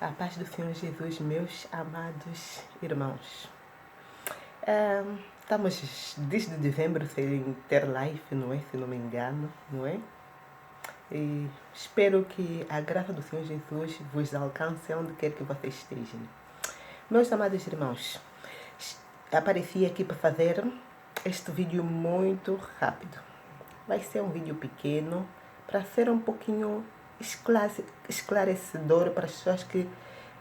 A paz do Senhor Jesus, meus amados irmãos. Estamos desde dezembro sem ter live, não é? Se não me engano, não é? E espero que a graça do Senhor Jesus vos alcance onde quer que vocês estejam. Meus amados irmãos, apareci aqui para fazer este vídeo muito rápido. Vai ser um vídeo pequeno para ser um pouquinho esclarecedor para as pessoas que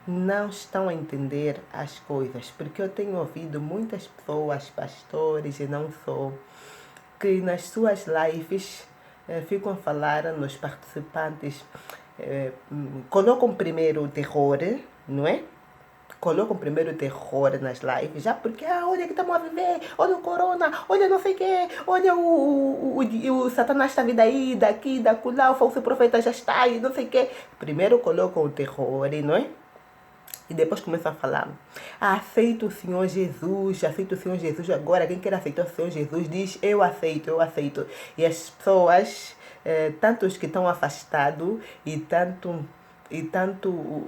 não estão a entender as coisas, porque eu tenho ouvido muitas pessoas, pastores e não só, que nas suas lives ficam a falar nos participantes, colocam primeiro o terror, não é? Colocam primeiro o terror nas lives, já porque, olha que estamos a viver, olha o corona, olha não sei o quê, olha o Satanás está vindo aí, daqui, da lá, o falso profeta já está aí, não sei o quê. Primeiro colocam o terror, não é? E depois começam a falar, aceito o Senhor Jesus, aceito o Senhor Jesus agora, quem quer aceitar o Senhor Jesus diz, eu aceito, eu aceito. E as pessoas, tanto os que estão afastados e tanto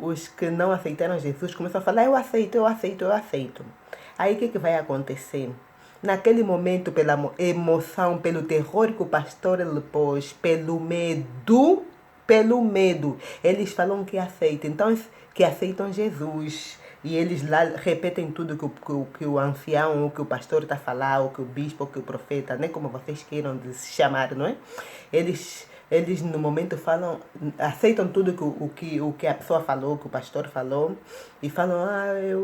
os que não aceitaram Jesus começam a falar, eu aceito, eu aceito, eu aceito. Aí o que vai acontecer? Naquele momento, pela emoção, pelo terror que o pastor lhe pôs, pelo medo, eles falam que aceitam. Então, que aceitam Jesus. E eles lá repetem tudo que o ancião, o que o pastor está a falar, o que o bispo, o que o profeta, né? Como vocês queiram de se chamar, não é? Eles no momento falam, aceitam tudo o que a pessoa falou, que o pastor falou, e falam,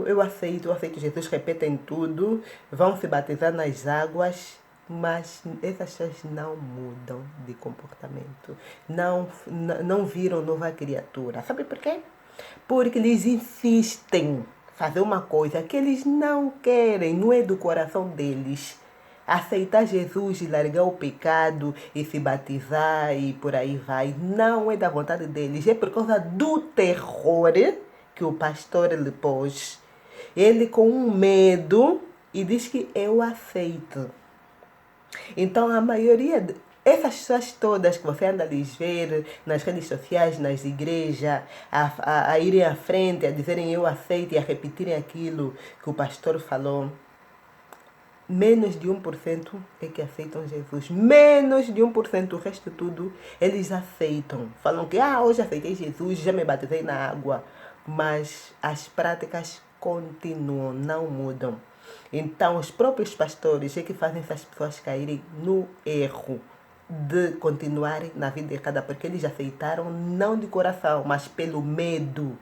eu aceito Jesus, repetem tudo, vão se batizar nas águas, mas essas pessoas não mudam de comportamento, não viram nova criatura. Sabe por quê? Porque eles insistem fazer uma coisa que eles não querem, não é do coração deles. Aceitar Jesus e largar o pecado e se batizar e por aí vai, não é da vontade deles, é por causa do terror que o pastor lhe pôs. Ele com um medo e diz que eu aceito. Então a maioria essas pessoas todas que você anda a lhes ver nas redes sociais, nas igrejas, a irem à frente, a dizerem eu aceito e a repetirem aquilo que o pastor falou, menos de 1% é que aceitam Jesus. Menos de 1%, o resto tudo eles aceitam. Falam que hoje aceitei Jesus, já me batizei na água. Mas as práticas continuam, não mudam. Então os próprios pastores é que fazem essas pessoas caírem no erro de continuarem na vida errada, porque eles aceitaram não de coração, mas pelo medo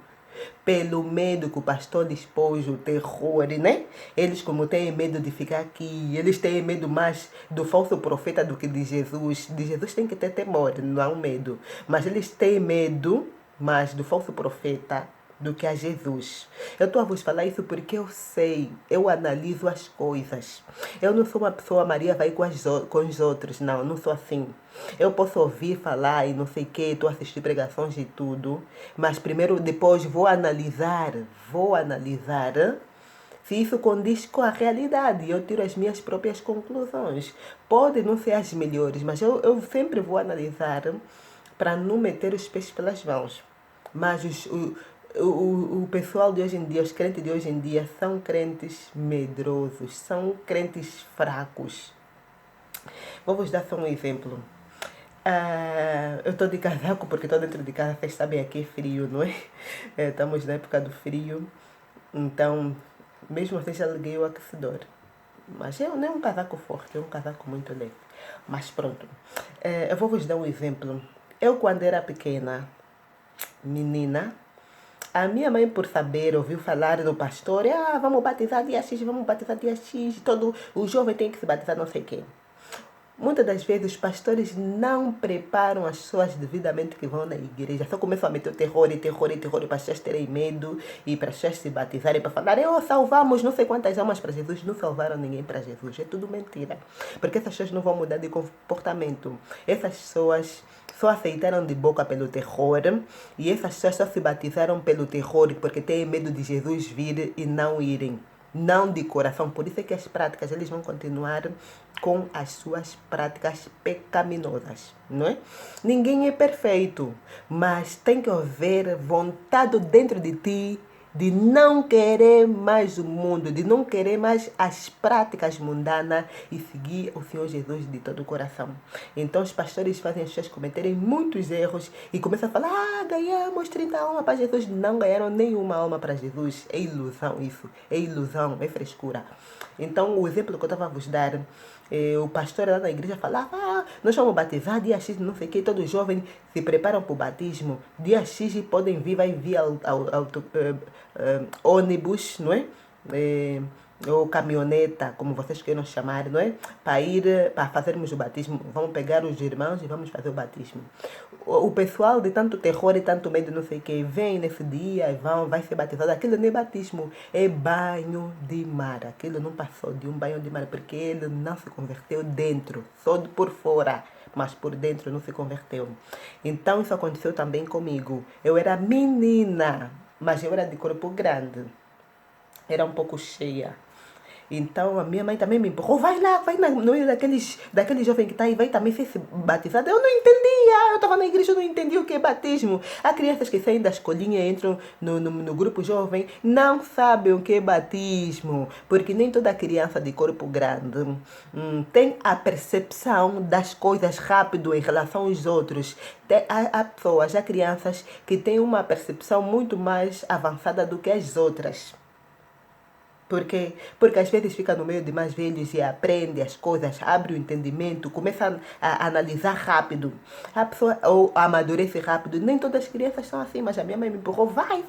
que o pastor lhes pôs, o terror, né? Eles como têm medo de ficar aqui, eles têm medo mais do falso profeta do que de Jesus. De Jesus tem que ter temor, não medo. Mas eles têm medo mais do falso profeta do que a Jesus. Eu estou a vos falar isso porque eu sei, eu analiso as coisas. Eu não sou uma pessoa, Maria vai com os outros, não sou assim. Eu posso ouvir falar e não sei o que, estou a assistir pregações e tudo, mas primeiro, depois vou analisar se isso condiz com a realidade. Eu tiro as minhas próprias conclusões. Pode não ser as melhores, mas eu sempre vou analisar para não meter os pés pelas mãos. Mas o pessoal de hoje em dia, os crentes de hoje em dia, são crentes medrosos, são crentes fracos. Vou vos dar só um exemplo. Eu estou de casaco porque estou dentro de casa, vocês sabem, aqui é frio, não é? Estamos na época do frio, então mesmo assim já liguei o aquecedor. Mas não é um casaco forte, é um casaco muito leve. Mas pronto, eu vou vos dar um exemplo. Eu quando era pequena, menina, a minha mãe, por saber, ouviu falar do pastor, vamos batizar dia X, todo o jovem tem que se batizar, não sei o quê. Muitas das vezes os pastores não preparam as pessoas devidamente que vão na igreja. Só começam a meter o terror para as pessoas terem medo e para as pessoas se batizarem, para falarem, salvamos não sei quantas almas para Jesus. Não salvaram ninguém para Jesus. É tudo mentira. Porque essas pessoas não vão mudar de comportamento. Essas pessoas só aceitaram de boca pelo terror e essas pessoas só se batizaram pelo terror porque têm medo de Jesus vir e não irem. não de coração. Por isso é que as práticas, eles vão continuar com as suas práticas pecaminosas, não é? Ninguém é perfeito, mas tem que haver vontade dentro de ti de não querer mais o mundo, de não querer mais as práticas mundanas e seguir o Senhor Jesus de todo o coração. Então os pastores fazem as pessoas cometerem muitos erros e começam a falar: ganhamos 30 almas para Jesus. Não ganharam nenhuma alma para Jesus. É ilusão isso, é ilusão, é frescura. Então o exemplo que eu estava a vos dar, o pastor lá na igreja falava: nós vamos batizar dia X, não sei o que, todos os jovens se preparam para o batismo, dia X podem vir, vai vir ônibus, não é? Ou caminhoneta, como vocês queiram chamar, não é? Para fazermos o batismo. Vamos pegar os irmãos e vamos fazer o batismo. O pessoal de tanto terror e tanto medo, não sei o que, vem nesse dia e vai ser batizado. Aquilo não é batismo, é banho de mar. Aquilo não passou de um banho de mar, porque ele não se converteu dentro, só por fora, mas por dentro não se converteu. Então isso aconteceu também comigo. Eu era menina, mas eu era de corpo grande. Era um pouco cheia. Então a minha mãe também me empurrou: vai lá, vai no meio daqueles jovens que está aí, vai também ser batizado. Eu não entendia, eu estava na igreja, eu não entendia o que é batismo. Há crianças que saem da escolinha e entram no grupo jovem, não sabem o que é batismo, porque nem toda criança de corpo grande tem a percepção das coisas rápido em relação aos outros. Há pessoas, há crianças que têm uma percepção muito mais avançada do que as outras. Porque às vezes fica no meio de mais velhos e aprende as coisas, abre o entendimento, começa a analisar rápido. A pessoa ou amadurece rápido. Nem todas as crianças são assim, mas a minha mãe me empurrou: vai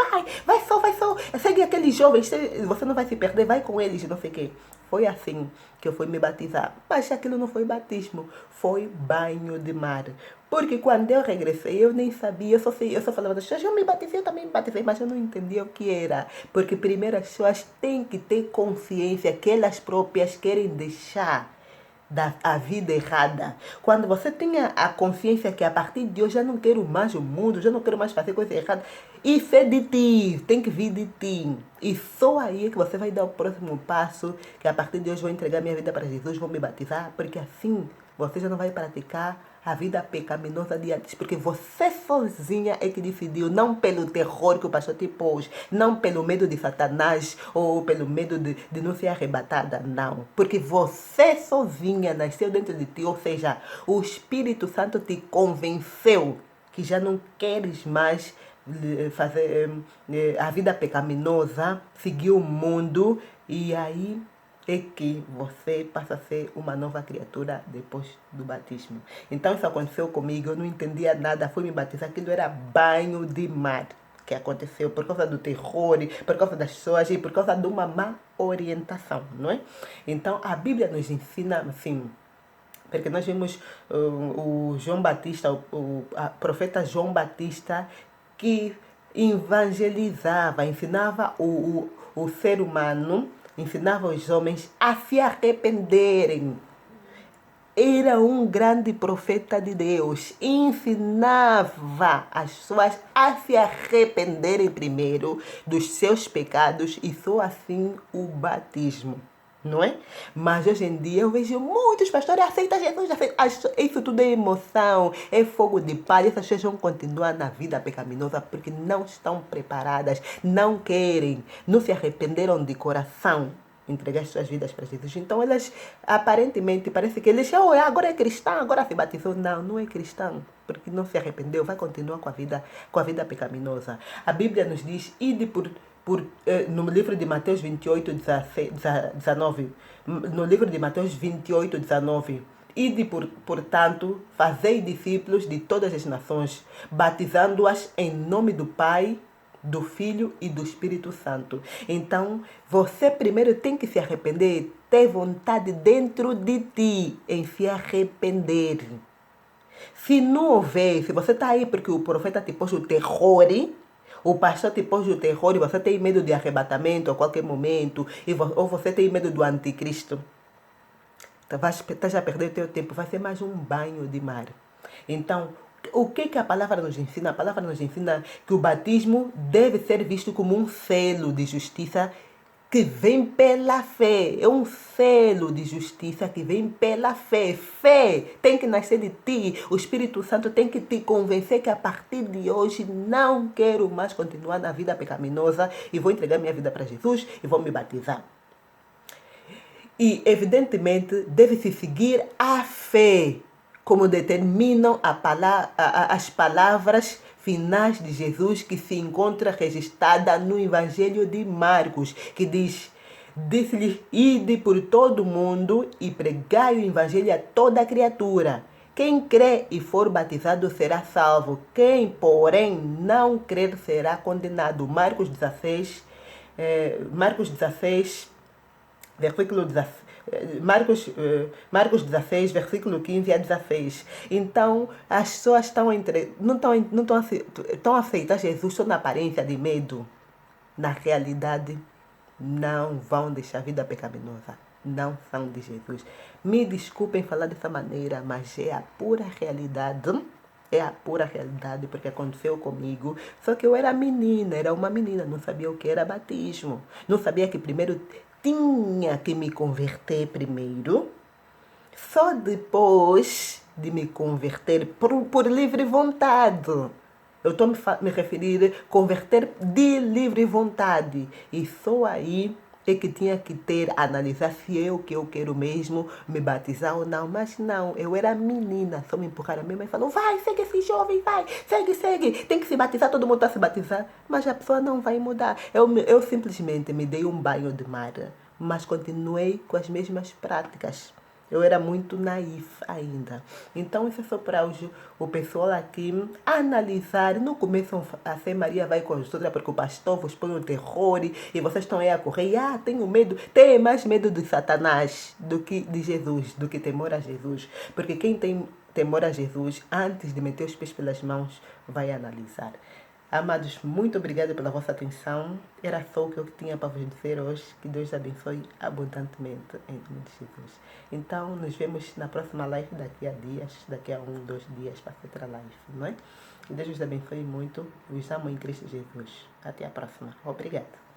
só. Segue aqueles jovens, você não vai se perder, vai com eles, não sei o quê. Foi assim que eu fui me batizar. Mas aquilo não foi batismo, foi banho de mar. Porque quando eu regressei, eu nem sabia, eu só falava das pessoas: eu me batizei, eu também me batizei, mas eu não entendia o que era. Porque primeiro as pessoas têm que ter consciência que elas próprias querem deixar a vida errada. Quando você tenha a consciência que a partir de hoje eu não quero mais o mundo, já não quero mais fazer coisa errada, isso é de ti, tem que vir de ti. E só aí é que você vai dar o próximo passo, que a partir de hoje vou entregar minha vida para Jesus, vou me batizar, porque assim você já não vai praticar a vida pecaminosa de antes, porque você sozinha é que decidiu, não pelo terror que o pastor te pôs, não pelo medo de Satanás ou pelo medo de não ser arrebatada, não. Porque você sozinha nasceu dentro de ti, ou seja, o Espírito Santo te convenceu que já não queres mais fazer a vida pecaminosa, seguir o mundo, e aí é que você passa a ser uma nova criatura depois do batismo. Então isso aconteceu comigo, eu não entendia nada, fui me batizar, aquilo era banho de mar que aconteceu por causa do terror, por causa das pessoas e por causa de uma má orientação, não é? Então a Bíblia nos ensina assim, porque nós vimos o João Batista, o profeta João Batista, que evangelizava, ensinava o ser humano, ensinava os homens a se arrependerem. Era um grande profeta de Deus. Ensinava as pessoas a se arrependerem primeiro dos seus pecados e só assim o batismo. Não é? Mas hoje em dia eu vejo muitos pastores aceitam Jesus, isso tudo é emoção, é fogo de palha. Essas pessoas vão continuar na vida pecaminosa porque não estão preparadas, não querem, não se arrependeram de coração entregar suas vidas para Jesus. Então elas aparentemente parece que eles agora é cristão, agora se batizou. Não, não é cristão, porque não se arrependeu, vai continuar com a vida pecaminosa. A Bíblia nos diz: ide no livro de Mateus 28, 19, no livro de Mateus 28, 19, ide, portanto, fazei discípulos de todas as nações, batizando-as em nome do Pai, do Filho e do Espírito Santo. Então, você primeiro tem que se arrepender, ter vontade dentro de ti em se arrepender. Se não houver, se você está aí porque o profeta te pôs o terror, o pastor te pôs o terror e você tem medo de arrebatamento a qualquer momento, ou você tem medo do anticristo, estás a perder o teu tempo, vai ser mais um banho de mar. Então, o que a palavra nos ensina? A palavra nos ensina que o batismo deve ser visto como um selo de justiça que vem pela fé. É um selo de justiça que vem pela fé. Fé tem que nascer de ti. O Espírito Santo tem que te convencer que a partir de hoje não quero mais continuar na vida pecaminosa e vou entregar minha vida para Jesus e vou me batizar. E, evidentemente, deve-se seguir a fé, como determinam as palavras finais de Jesus, que se encontra registrada no Evangelho de Marcos, que diz: disse-lhes, ide por todo o mundo e pregai o Evangelho a toda criatura. Quem crê e for batizado será salvo. Quem, porém, não crer será condenado. Marcos 16, versículo 16, Marcos 16, versículo 15 a 16. Então, as pessoas estão a aceitar Jesus só na aparência de medo. Na realidade, não vão deixar a vida pecaminosa. Não são de Jesus. Me desculpem falar dessa maneira, mas é a pura realidade. É a pura realidade, porque aconteceu comigo. Só que eu era menina, era uma menina, não sabia o que era batismo. Não sabia que primeiro tinha que me converter primeiro. Só depois de me converter por livre vontade. Eu estou me referir a converter de livre vontade. E só aí é que tinha que analisar se é o que eu quero mesmo, me batizar ou não. Mas não, eu era menina, só me empurraram. A minha mãe falou, vai, segue esse jovem, vai, segue. Tem que se batizar, todo mundo está se batizar. Mas a pessoa não vai mudar. Eu simplesmente me dei um banho de mar, mas continuei com as mesmas práticas. Eu era muito naif ainda. Então, isso é só para o pessoal aqui analisar. Não começam a ser Maria vai com as outras, porque o pastor vos põe o terror e vocês estão aí a correr. Tenho medo. Tem mais medo de Satanás do que de Jesus, do que temor a Jesus. Porque quem tem temor a Jesus, antes de meter os pés pelas mãos, vai analisar. Amados, muito obrigada pela vossa atenção. Era só o que eu tinha para vos dizer hoje. Que Deus abençoe abundantemente em nome de Jesus. Então, nos vemos na próxima live daqui a dias, daqui a 2 dias para outra live, não é? Que Deus vos abençoe muito. Vos amo em Cristo Jesus. Até a próxima. Obrigada.